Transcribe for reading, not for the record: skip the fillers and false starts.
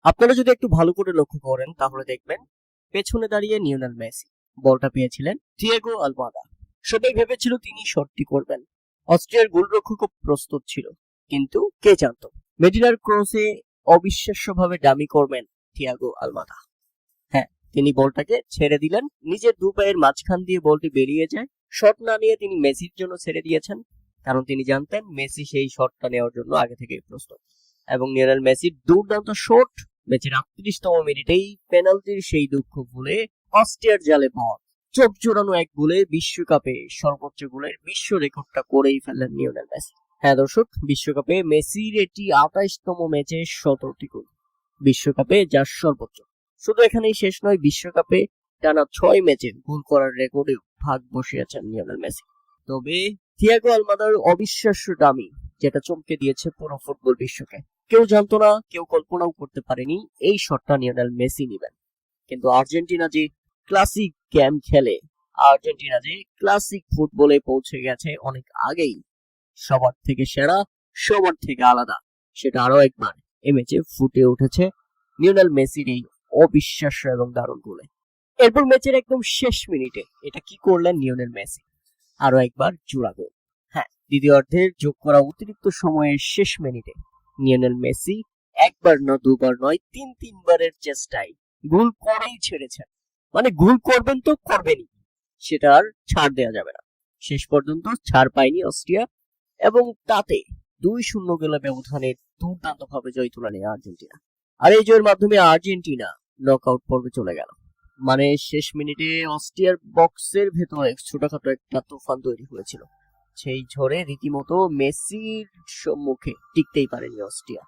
আপনারা যদি একটু ভালো করে লক্ষ্য করেন তাহলে দেখবেন পেছনে দাঁড়িয়ে লিওনেল মেসি বলটা পেয়েছিলেন থিয়াগো আলমাদা। সবাই ভেবেছিল তিনি শটটি করবেন, অস্ট্রিয়ার গোলরক্ষকও প্রস্তুত ছিল, কিন্তু কে জানতো মেডিনার ক্রসে অবিশ্বাস্যভাবে ডামি করবেন থিয়াগো আলমাদা। হ্যাঁ, তিনি বলটাকে ছেড়ে দিলেন, নিজের দু পায়ের মাঝখান দিয়ে বলটি বেরিয়ে যায়। শট না নিয়ে তিনি মেসির জন্য ছেড়ে দিয়েছেন, কারণ তিনি জানতেন মেসি সেই শটটা নেওয়ার জন্য আগে থেকেই প্রস্তুত। এবং লিওনেল মেসির দুর্দান্ত শট ম্যাচের 38তম মিনিটেই পেনাল্টির সেই দুঃখ ভুলে অস্ট্রিয়ার জালে বল, চোখ জোড়ানো এক গোলে বিশ্বকাপে সর্বোচ্চ গোলের বিশ্ব রেকর্ডটা করেই ফেললেন লিওনেল মেসি। হ্যাঁ দর্শক, বিশ্বকাপে মেসির এটি 28তম ম্যাচে 17টি গোল, বিশ্বকাপে যার সর্বোচ্চ। শুধু এখানেই শেষ নয়, বিশ্বকাপে টানা 6 ম্যাচে গোল করার রেকর্ডেও ভাগ বসিয়েছেন লিওনেল মেসি। তবে থিয়াগো আলমাদার অবিশ্বাস্য ডামি, যেটা চমকে দিয়েছে পুরো ফুটবল বিশ্বকে। কেউ জানতো না, কেউ কল্পনাও করতে পারেনি এই শটটা লিওনেল মেসি নেবেন। কিন্তু আর্জেন্টিনা যে ক্লাসিক গেম খেলে, আর্জেন্টিনা যে ক্লাসিক ফুটবলে পৌঁছে গেছে অনেক আগেই, সবার থেকে সেরা, সবার থেকে আলাদা, সেটা আরো একবার এই ম্যাচে ফুটে উঠেছে লিওনেল মেসির এই অবিশ্বাস্য এবং দারুণ গোলে। এরপর ম্যাচের একদম শেষ মিনিটে এটা কি করলেন লিওনেল মেসি, আরো একবার জোড়া গোল। হ্যাঁ, দ্বিতীয়ার্ধের যোগ করা অতিরিক্ত সময়ের শেষ মিনিটে লিওনেল মেসি একবার না দুবার নয়, তিনবারের চেষ্টায় গোল করেই ছেড়েছেন। মানে গোল করবেন তো করবেনই, সেটা আর ছাড় দেওয়া যাবে না। শেষ পর্যন্ত ছাড় পায়নি অস্ট্রিয়া, এবং তাতে 2-0 গোলের ব্যবধানে দুর্দান্ত ভাবে জয় তুলে নেয় আর্জেন্টিনা। আর এই জয়ের মাধ্যমে আর্জেন্টিনা নকআউট পর্বে চলে গেল। মানে শেষ মিনিটে অস্ট্রিয়ার বক্সের ভেতরে ছোটখাটো একটা তুফান তৈরি হয়েছিল, সেই ঝড়ে রীতিমতো মেসির সম্মুখে টিকতেই পারেনি অস্ট্রিয়া।